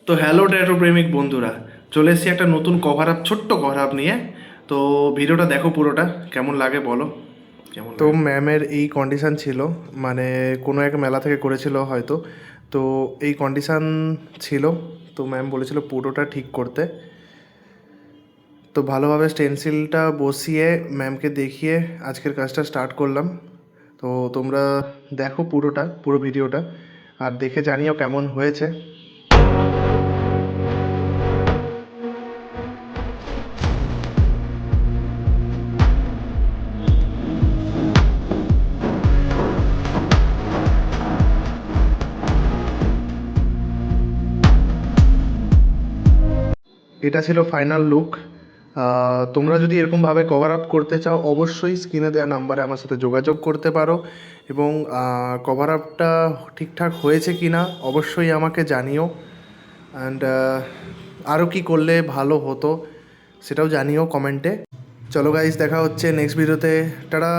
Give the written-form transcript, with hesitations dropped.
তো hello tattoo প্রেমিক বন্ধুরা, চলে এসেছি একটা নতুন কভার আপ, ছোট্ট কভার আপ নিয়ে। তো ভিডিওটা দেখো পুরোটা, কেমন লাগে বলো। কেমন তো লাগে? ম্যামের এই কন্ডিশান ছিল, মানে কোনো এক মেলা থেকে করেছিল হয়তো। তো এই কন্ডিশান ছিল, তো ম্যাম বলেছিল পুরোটা ঠিক করতে। তো ভালোভাবে স্টেনসিলটা বসিয়ে ম্যামকে দেখিয়ে আজকের কাজটা স্টার্ট করলাম। তো তোমরা দেখো পুরো ভিডিওটা, আর দেখে জানিও কেমন হয়েছে। এটা ছিল ফাইনাল লুক। তোমরা যদি এরকমভাবে কভার আপ করতে চাও, অবশ্যই স্ক্রিনে দেওয়া নাম্বারে আমার সাথে যোগাযোগ করতে পারো। এবং কভার আপটা ঠিকঠাক হয়েছে কি না অবশ্যই আমাকে জানিও। অ্যান্ড আরও কী করলে ভালো হতো সেটাও জানিও কমেন্টে। চলো গাইস, দেখা হচ্ছে নেক্সট ভিডিওতে। টাটা।